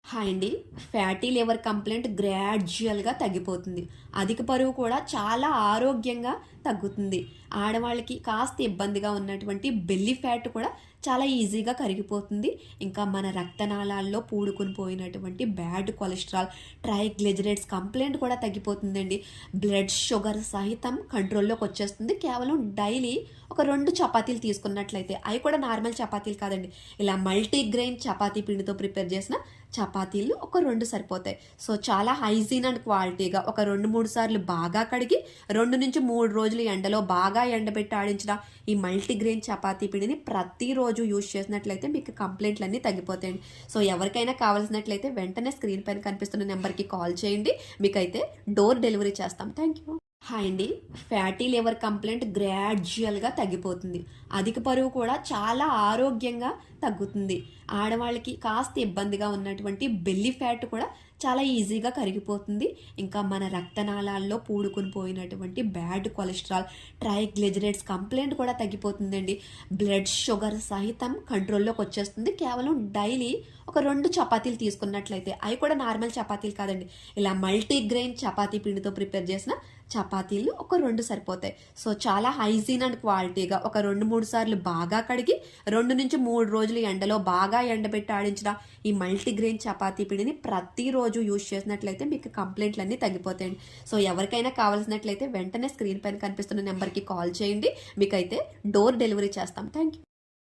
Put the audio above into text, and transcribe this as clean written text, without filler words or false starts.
Hi అండి. Fatty liver complaint గ్రాడ్యుయల్‌గా తగ్గిపోతుంది. అధిక బరువు కూడా చాలా ఆరోగ్యంగా తగ్గుతుంది. ఆడవాళ్ళకి కాస్త ఇబ్బందిగా ఉన్నటువంటి బెల్లీ ఫ్యాట్ కూడా చాలా ఈజీగా కరిగిపోతుంది. ఇంకా మన రక్తనాళాల్లో పూడుకొని పోయినటువంటి బ్యాడ్ కొలెస్ట్రాల్, ట్రైగ్లిజరైడ్స్ కంప్లైంట్ కూడా తగ్గిపోతుందండి. బ్లడ్ షుగర్ సహితం కంట్రోల్‌లోకి వచ్చేస్తుంది. కేవలం డైలీ ఒక 2 చపాతీలు తీసుకున్నట్లయితే, అవి కూడా నార్మల్ చపాతీలు కాదండి. ఇలా మల్టీగ్రెయిన్ చపాతీ పిండితో ప్రిపేర్ చేసిన చపాతీలు ఒక 2 సరిపోతాయి. సో, చాలా హైజీన్ అండ్ క్వాలిటీగా ఒక 2, 3 సార్లు బాగా కడిగి 2-3 రోజులు ఎండలో బాగా ఎండబెట్టి ఆడించిన ఈ మల్టీగ్రెయిన్ చపాతీ పిండిని ప్రతిరోజు యూజ్ చేసినట్లయితే మీకు కంప్లైంట్లన్నీ తగ్గిపోతాయండి. సో, ఎవరికైనా కావాల్సినట్లయితే వెంటనే స్క్రీన్ పైన కనిపిస్తున్న నెంబర్కి కాల్ చేయండి. మీకైతే డోర్ డెలివరీ చేస్తాం. Thank you. హాయ్ అండి. ఫ్యాటీ లివర్ కంప్లైంట్ గ్రాడ్యుయల్‌గా తగ్గిపోతుంది. అధిక బరువు కూడా చాలా ఆరోగ్యంగా తగ్గుతుంది. ఆడవాళ్ళకి కాస్త ఇబ్బందిగా ఉన్నటువంటి బెల్లీ ఫ్యాట్ కూడా చాలా ఈజీగా కరిగిపోతుంది. ఇంకా మన రక్తనాళాల్లో పూడుకొని పోయినటువంటి బ్యాడ్ కొలెస్ట్రాల్, ట్రైగ్లిజరైడ్స్ కంప్లైంట్ కూడా తగ్గిపోతుందండి. బ్లడ్ షుగర్ సహితం కంట్రోల్‌లోకి వచ్చేస్తుంది. కేవలం డైలీ ఒక 2 చపాతీలు తీసుకున్నట్లయితే, అవి కూడా నార్మల్ చపాతీలు కాదండి. ఇలా మల్టీగ్రెయిన్ చపాతీ పిండితో ప్రిపేర్ చేసిన చపాతీలు ఒక 2 సరిపోతాయి. సో, చాలా హైజీన్ అండ్ క్వాలిటీగా ఒక 2-3 సార్లు బాగా కడిగి 2-3 రోజులు ఎండలో బాగా ఎండబెట్టి ఆడించిన ఈ మల్టీగ్రెయిన్ చపాతీ పిండిని ప్రతిరోజు యూజ్ చేసినట్లయితే మీకు కంప్లైంట్లన్నీ తగ్గిపోతాయండి. సో, ఎవరికైనా కావాల్సినట్లయితే వెంటనే స్క్రీన్ పైన కనిపిస్తున్న నెంబర్కి కాల్ చేయండి. మీకైతే డోర్ డెలివరీ చేస్తాం. Thank you.